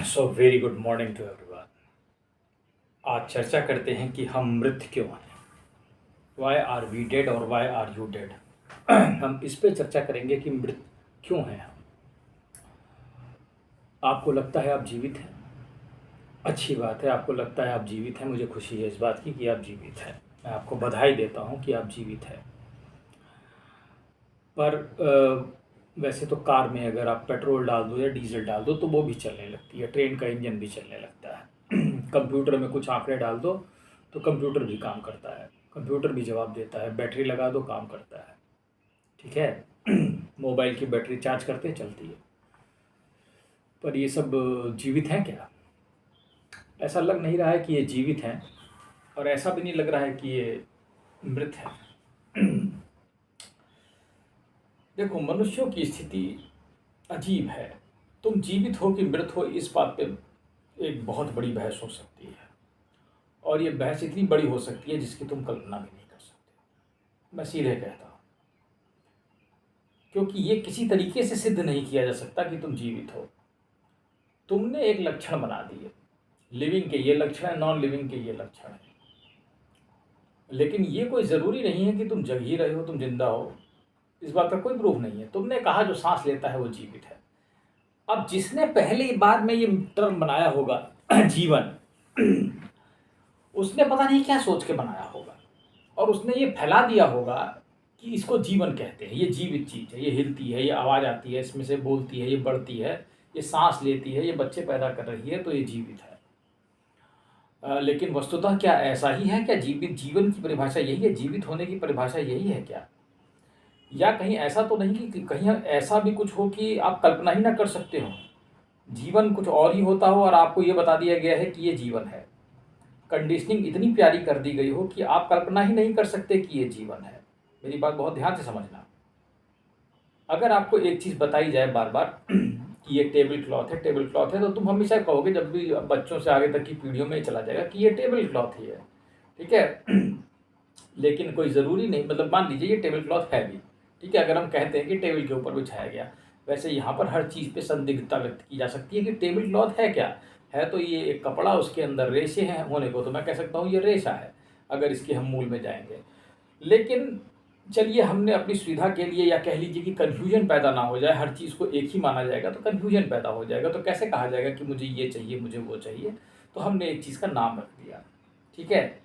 So very good morning to everyone. आज चर्चा करते हैं कि हम मृत क्यों हैं। वाई आर वी डेड और वाई आर यू डेड। हम इस पे चर्चा करेंगे कि मृत क्यों हैं हम। आपको लगता है आप जीवित हैं, अच्छी बात है। आपको लगता है आप जीवित हैं, मुझे खुशी है इस बात की कि आप जीवित हैं। मैं आपको बधाई देता हूँ कि आप जीवित हैं। पर वैसे तो कार में अगर आप पेट्रोल डाल दो या डीजल डाल दो तो वो भी चलने लगती है, ट्रेन का इंजन भी चलने लगता है। कंप्यूटर में कुछ आंकड़े डाल दो तो कंप्यूटर भी काम करता है, कंप्यूटर भी जवाब देता है। बैटरी लगा दो, काम करता है। ठीक है। मोबाइल की बैटरी चार्ज करते चलती है। पर ये सब जीवित हैं क्या? ऐसा लग नहीं रहा है कि ये जीवित हैं, और ऐसा भी नहीं लग रहा है कि ये मृत हैं। देखो, मनुष्यों की स्थिति अजीब है। तुम जीवित हो कि मृत हो, इस बात पे एक बहुत बड़ी बहस हो सकती है, और ये बहस इतनी बड़ी हो सकती है जिसकी तुम कल्पना भी नहीं कर सकते। मैं सीधे कहता हूँ, क्योंकि ये किसी तरीके से सिद्ध नहीं किया जा सकता कि तुम जीवित हो। तुमने एक लक्षण बना दिए, लिविंग के ये लक्षण है, नॉन लिविंग के ये लक्षण है। लेकिन ये कोई ज़रूरी नहीं है कि तुम जग ही रहे हो, तुम जिंदा हो। इस बात का कोई प्रूफ नहीं है। तुमने कहा जो सांस लेता है वो जीवित है। अब जिसने पहली बार में ये टर्म बनाया होगा जीवन, उसने पता नहीं क्या सोच के बनाया होगा, और उसने ये फैला दिया होगा कि इसको जीवन कहते हैं। ये जीवित चीज़ है, ये हिलती है, ये आवाज़ आती है, इसमें से बोलती है, ये बढ़ती है, ये सांस लेती है, ये बच्चे पैदा कर रही है, तो ये जीवित है। लेकिन वस्तुतः क्या ऐसा ही है? क्या जीवित जीवन की परिभाषा यही है? जीवित होने की परिभाषा यही है क्या? या कहीं ऐसा तो नहीं कि कहीं ऐसा भी कुछ हो कि आप कल्पना ही ना कर सकते हो, जीवन कुछ और ही होता हो और आपको ये बता दिया गया है कि ये जीवन है। कंडीशनिंग इतनी प्यारी कर दी गई हो कि आप कल्पना ही नहीं कर सकते कि ये जीवन है। मेरी बात बहुत ध्यान से समझना। अगर आपको एक चीज़ बताई जाए बार बार कि ये टेबल क्लॉथ है, टेबल क्लॉथ है, तो तुम हमेशा कहोगे, जब भी बच्चों से आगे तक की पीढ़ियों में चला जाएगा, कि ये टेबल क्लॉथ ही है। ठीक है। लेकिन कोई ज़रूरी नहीं, मतलब मान लीजिए ये टेबल क्लॉथ है भी, ठीक है, अगर हम कहते हैं कि टेबल के ऊपर बिछाया गया। वैसे यहाँ पर हर चीज़ पे संदिग्धता व्यक्त की जा सकती है कि टेबल क्लॉथ है क्या। है तो ये एक कपड़ा, उसके अंदर रेशे हैं होने को, तो मैं कह सकता हूँ ये रेशा है, अगर इसके हम मूल में जाएंगे। लेकिन चलिए, हमने अपनी सुविधा के लिए, या कह लीजिए कि कन्फ्यूजन पैदा ना हो जाए, हर चीज़ को एक ही माना जाएगा तो कन्फ्यूजन पैदा हो जाएगा। तो कैसे कहा जाएगा कि मुझे ये चाहिए, मुझे वो चाहिए? तो हमने एक चीज़ का नाम रख दिया, ठीक है।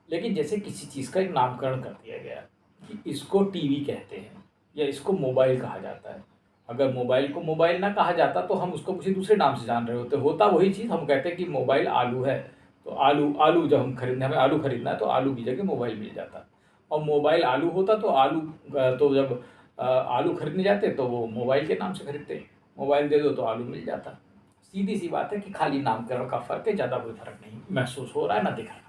लेकिन जैसे किसी चीज़ का एक नामकरण कर दिया गया कि इसको टीवी कहते हैं, या इसको मोबाइल कहा जाता है। अगर मोबाइल को मोबाइल ना कहा जाता तो हम उसको किसी दूसरे नाम से जान रहे होते। होता वही चीज़, हम कहते हैं कि मोबाइल आलू है, तो आलू आलू जब हम खरीदने, हमें आलू खरीदना है तो आलू की जगह मोबाइल मिल जाता। और मोबाइल आलू होता तो आलू, तो जब आलू खरीदने जाते तो वो मोबाइल के नाम से खरीदते। मोबाइल दे दो तो आलू मिल जाता। सीधी सी बात है कि खाली नामकरण का फ़र्क है, ज़्यादा कोई फ़र्क नहीं महसूस हो रहा है, ना दिख रहा है।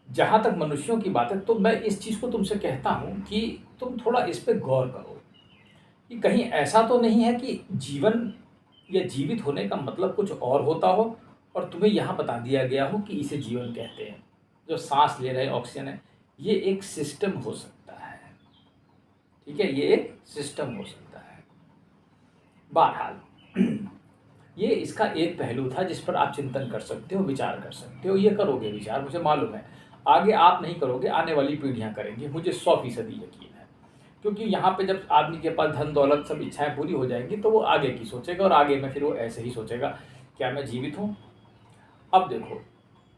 जहाँ तक मनुष्यों की बात है, तो मैं इस चीज़ को तुमसे कहता हूँ कि तुम थोड़ा इस पे गौर करो कि कहीं ऐसा तो नहीं है कि जीवन या जीवित होने का मतलब कुछ और होता हो, और तुम्हें यहाँ बता दिया गया हो कि इसे जीवन कहते हैं। जो सांस ले रहे ऑक्सीजन है, ये एक सिस्टम हो सकता है। ठीक है, ये एक सिस्टम हो सकता है। बहरहाल, ये इसका एक पहलू था जिस पर आप चिंतन कर सकते हो, विचार कर सकते हो। ये करोगे विचार, मुझे मालूम है। आगे आप नहीं करोगे, आने वाली पीढ़ियां करेंगी, मुझे 100% यकीन है। क्योंकि यहाँ पे जब आदमी के पास धन दौलत सब इच्छाएं पूरी हो जाएंगी तो वो आगे की सोचेगा, और आगे में फिर वो ऐसे ही सोचेगा, क्या मैं जीवित हूँ? अब देखो,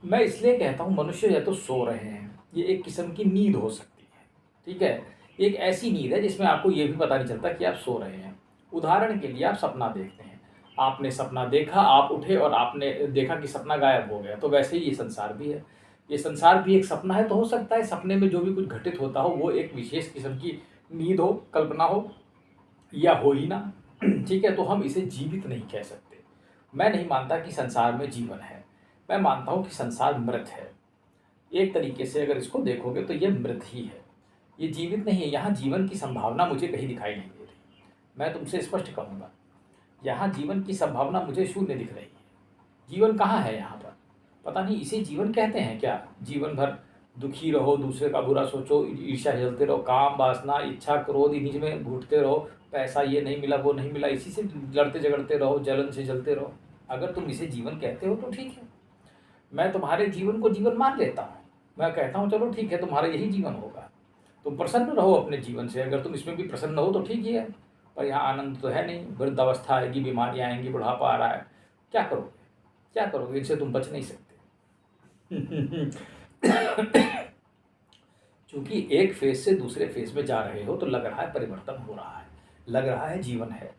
मैं इसलिए कहता हूँ मनुष्य या तो सो रहे हैं, ये एक किस्म की नींद हो सकती है। ठीक है, एक ऐसी नींद है जिसमें आपको ये भी पता नहीं चलता कि आप सो रहे हैं। उदाहरण के लिए, आप सपना देखते हैं। आपने सपना देखा, आप उठे और आपने देखा कि सपना गायब हो गया। तो वैसे ही ये संसार भी है। ये संसार भी एक सपना है। तो हो सकता है सपने में जो भी कुछ घटित होता हो वो एक विशेष किस्म की नींद हो, कल्पना हो, या हो ही ना। ठीक है, तो हम इसे जीवित नहीं कह सकते। मैं नहीं मानता कि संसार में जीवन है। मैं मानता हूँ कि संसार मृत है। एक तरीके से अगर इसको देखोगे तो ये मृत ही है, ये जीवित नहीं है। यहाँ जीवन की संभावना मुझे कहीं दिखाई नहीं दे रही। मैं तुमसे स्पष्ट कहूँगा, यहाँ जीवन की संभावना मुझे शून्य दिख रही है। जीवन कहाँ है यहाँ पर? पता नहीं, इसे जीवन कहते हैं क्या? जीवन भर दुखी रहो, दूसरे का बुरा सोचो, ईर्ष्या जलते रहो, काम वासना इच्छा क्रोध इन्हीं में घुटते रहो, पैसा ये नहीं मिला वो नहीं मिला, इसी से लड़ते झगड़ते रहो, जलन से जलते रहो। अगर तुम इसे जीवन कहते हो तो ठीक है, मैं तुम्हारे जीवन को जीवन मान लेता हूँ। मैं कहता हूँ चलो ठीक है, तुम्हारा यही जीवन होगा, तुम प्रसन्न रहो अपने जीवन से। अगर तुम इसमें भी प्रसन्न हो तो ठीक ही है, पर यहाँ आनंद तो है नहीं। वृद्धावस्था आएगी, बीमारियाँ आएंगी, बुढ़ापा आ रहा है, क्या करोगे? क्या करोगे? इनसे तुम बच नहीं सकते। क्योंकि एक फेज से दूसरे फेज में जा रहे हो तो लग रहा है परिवर्तन हो रहा है, लग रहा है जीवन है।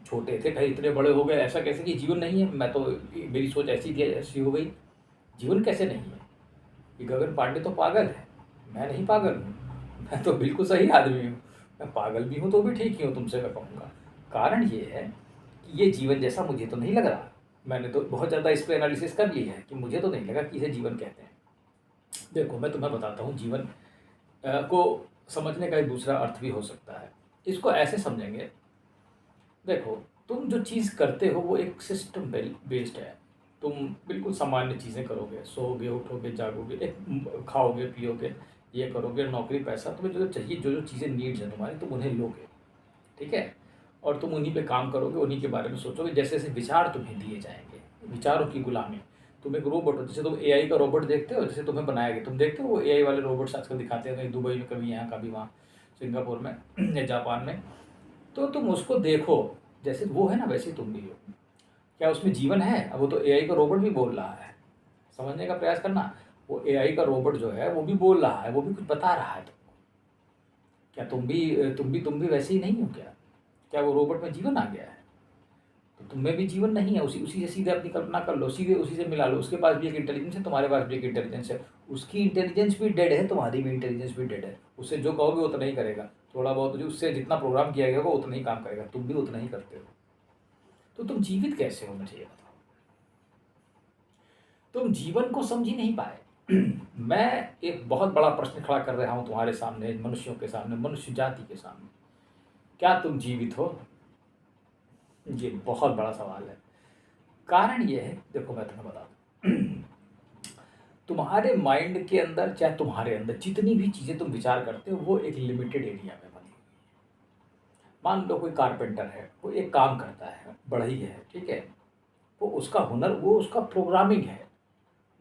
छोटे थे भाई, इतने बड़े हो गए, ऐसा कैसे कि जीवन नहीं है? मैं तो, मेरी सोच ऐसी थी, ऐसी हो गई। जीवन कैसे नहीं है? ये गगन पांडे तो पागल है, मैं नहीं पागल हूँ, मैं तो बिल्कुल सही आदमी हूँ। मैं पागल भी हूँ तो भी ठीक ही हूँ, तुमसे मैं कहूँगा। कारण ये है कि ये जीवन जैसा मुझे तो नहीं लग रहा। मैंने तो बहुत ज़्यादा इस पर एनालिसिस कर ली है कि मुझे तो नहीं लगा कि इसे जीवन कहते हैं। देखो मैं तुम्हें बताता हूँ, जीवन को समझने का एक दूसरा अर्थ भी हो सकता है। इसको ऐसे समझेंगे, देखो तुम जो चीज़ करते हो वो एक सिस्टम बेस्ड है। तुम बिल्कुल सामान्य चीज़ें करोगे, सोओगे, उठोगे, जागोगे, एक खाओगे, पियोगे, ये करोगे, नौकरी पैसा, तुम्हें जो चाहिए, जो जो चीज़ें नीड्स हैं तुम्हारी, तुम उन्हें लोगे, ठीक है? और तुम उन्हीं पे काम करोगे, उन्हीं के बारे में सोचोगे। जैसे जैसे विचार तुम्हें दिए जाएंगे, विचारों की गुलामी। तुम एक रोबोट हो, जैसे तुम एआई का रोबोट देखते हो, जैसे तुम्हें बनाया गया, तुम देखते हो वो एआई वाले रोबोट्स आजकल दिखाते हैं, कहीं दुबई में, कभी यहाँ, कभी वहाँ, सिंगापुर में या जापान में। तो तुम उसको देखो, जैसे वो है ना वैसे ही तुम भी हो। क्या उसमें जीवन है? अब वो तो एआई का रोबोट भी बोल रहा है, समझने का प्रयास करना। वो एआई का रोबोट जो है वो भी बोल रहा है, वो भी कुछ बता रहा है तुमको। क्या तुम भी वैसे ही नहीं हो क्या? क्या वो रोबोट में जीवन आ गया है? तो तुम में भी जीवन नहीं है। उसी उसी से सीधे अपनी कल्पना कर लो, सीधे उसी से मिला लो। उसके पास भी एक इंटेलिजेंस है, तुम्हारे पास भी एक इंटेलिजेंस है। उसकी इंटेलिजेंस भी डेड है, तुम्हारी भी इंटेलिजेंस भी डेड है। उससे जो कहोगे उतना ही करेगा, थोड़ा बहुत जो उससे जितना प्रोग्राम किया गया होगा उतना ही काम करेगा, तुम भी उतना ही करते हो। तो तुम जीवित कैसे हो, मुझे ये बताओ। तुम जीवन को समझ ही नहीं पाए। मैं एक बहुत बड़ा प्रश्न खड़ा कर रहा हूं तुम्हारे सामने, मनुष्यों के सामने, मनुष्य जाति के सामने। क्या तुम जीवित हो? ये बहुत बड़ा सवाल है। कारण ये है, देखो मैं तुम्हें बता दूं, तुम्हारे माइंड के अंदर, चाहे तुम्हारे अंदर जितनी भी चीज़ें तुम विचार करते हो वो एक लिमिटेड एरिया में बनी। मान लो कोई कारपेंटर है, वो एक काम करता है, बढ़ई है, ठीक है, वो उसका हुनर, वो उसका प्रोग्रामिंग है,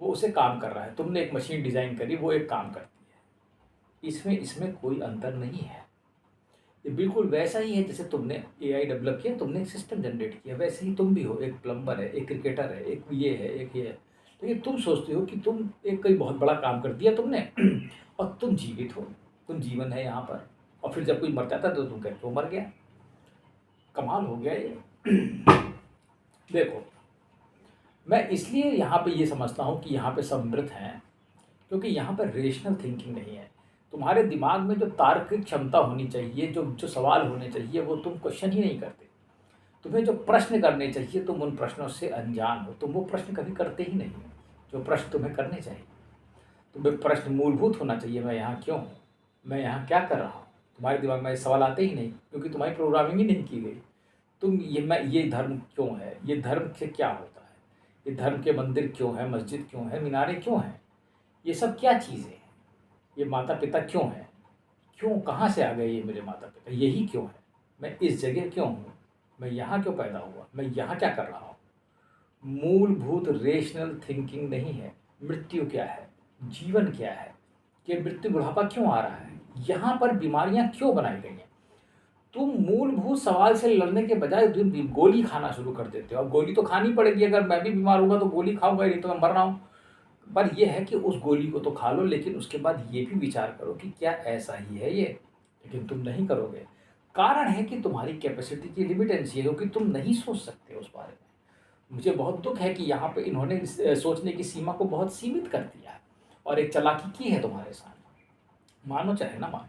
वो उसे काम कर रहा है। तुमने एक मशीन डिज़ाइन करी, वो एक काम करती है। इसमें इसमें कोई अंतर नहीं है। ये बिल्कुल वैसा ही है जैसे तुमने एआई डेवलप किया, तुमने एक सिस्टम जनरेट किया, वैसे ही तुम भी हो। एक प्लम्बर है, एक क्रिकेटर है, एक ये है, एक ये है। लेकिन तुम सोचते हो कि तुम एक कोई बहुत बड़ा काम कर दिया तुमने और तुम जीवित हो, तुम जीवन है यहाँ पर। और फिर जब कोई मर जाता है तो तुम कहते हो मर गया। कमाल हो गया ये। देखो मैं इसलिए यहाँ पे ये समझता हूँ कि यहाँ पे सब मृत हैं, क्योंकि यहाँ पर रेशनल थिंकिंग नहीं है। तुम्हारे दिमाग में जो तार्किक क्षमता होनी चाहिए, जो जो सवाल होने चाहिए, वो तुम क्वेश्चन ही नहीं करते। तुम्हें जो प्रश्न करने चाहिए, तुम उन प्रश्नों से अनजान हो, तुम वो प्रश्न कभी करते ही नहीं जो प्रश्न तुम्हें करने चाहिए। तुम्हें प्रश्न मूलभूत होना चाहिए, मैं यहाँ क्यों हूँ, मैं यहाँ क्या कर रहा हूँ। तुम्हारे दिमाग में ये सवाल आते ही नहीं, क्योंकि तुम्हारी प्रोग्रामिंग ही नहीं की गई। तुम ये धर्म क्यों है, ये धर्म से क्या होता है, ये धर्म के मंदिर क्यों है, मस्जिद क्यों है, मीनारें क्यों हैं, ये सब क्या चीज़ें हैं, ये माता पिता क्यों हैं, क्यों, कहाँ से आ गए ये मेरे माता पिता, यही क्यों है, मैं इस जगह क्यों हूँ, मैं यहाँ क्यों पैदा हुआ, मैं यहाँ क्या कर रहा हूँ। मूलभूत रेशनल थिंकिंग नहीं है। मृत्यु क्या है, जीवन क्या है, कि मृत्यु बुढ़ापा क्यों आ रहा है, यहाँ पर बीमारियाँ क्यों बनाई गई हैं। तुम मूलभूत सवाल से लड़ने के बजाय तुम गोली खाना शुरू कर देते हो। अब गोली तो खानी पड़ेगी, अगर मैं भी बीमार होगा तो गोली खाऊंगा, नहीं तो मैं मर रहा हूँ। पर यह है कि उस गोली को तो खा लो, लेकिन उसके बाद ये भी विचार करो कि क्या ऐसा ही है ये। लेकिन तुम नहीं करोगे। कारण है कि तुम्हारी कैपेसिटी की लिमिटेंसी है, क्योंकि तुम नहीं सोच सकते उस बारे में। मुझे बहुत दुख है कि यहाँ पे इन्होंने सोचने की सीमा को बहुत सीमित कर दिया है और एक चालाकी की है तुम्हारे साथ। मानो चाहे ना मानो,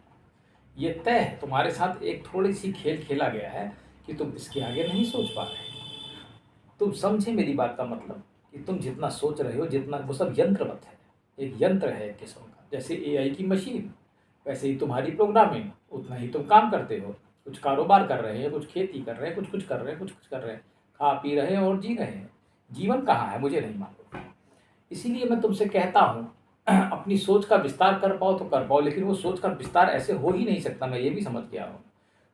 ये तय है, तुम्हारे साथ एक थोड़ी सी खेल खेला गया है कि तुम इसके आगे नहीं सोच पा रहे। तुम समझे मेरी बात का मतलब, कि तुम जितना सोच रहे हो, जितना, वो सब यंत्रवत है। एक यंत्र है एक किस्म का, जैसे एआई की मशीन, वैसे ही तुम्हारी प्रोग्रामिंग, उतना ही तुम काम करते हो। कुछ कारोबार कर रहे हैं, कुछ खेती कर रहे हैं, कुछ कुछ कर रहे हैं, कुछ कुछ कर रहे हैं, खा पी रहे हैं और जी रहे हैं। जीवन कहाँ है मुझे नहीं मालूम। इसीलिए मैं तुमसे कहता हूँ अपनी सोच का विस्तार कर पाओ तो कर पाओ, लेकिन वो सोच का विस्तार ऐसे हो ही नहीं सकता, मैं ये भी समझ गया हूँ।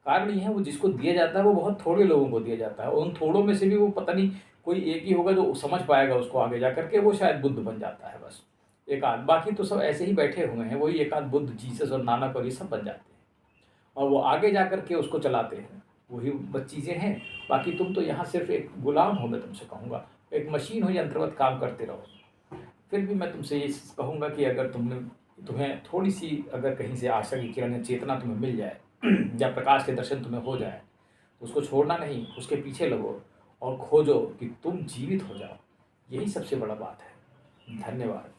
कारण ये है, वो जिसको दिया जाता है वो बहुत थोड़े लोगों को दिया जाता है, और उन थोड़ों में से भी वो पता नहीं कोई एक ही होगा जो समझ पाएगा उसको आगे जा कर के, वो शायद बुद्ध बन जाता है बस, एक आध। बाकी तो सब ऐसे ही बैठे हुए हैं, वही एक आध बुद्ध, जीसस और नानक और ये सब बन जाते हैं, और वो आगे जा कर के उसको चलाते हैं, वही बस चीज़ें हैं। बाकी तुम तो यहाँ सिर्फ एक गुलाम हो, मैं तुमसे कहूँगा, एक मशीन हो, यंत्रवत काम करते रहो। फिर भी मैं तुमसे ये कहूँगा कि अगर तुम्हें थोड़ी सी अगर कहीं से आशा की किरण या चेतना तुम्हें मिल जाए या प्रकाश के दर्शन तुम्हें हो जाए, तो उसको छोड़ना नहीं, उसके पीछे लगो और खोजो कि तुम जीवित हो जाओ। यही सबसे बड़ा बात है। धन्यवाद।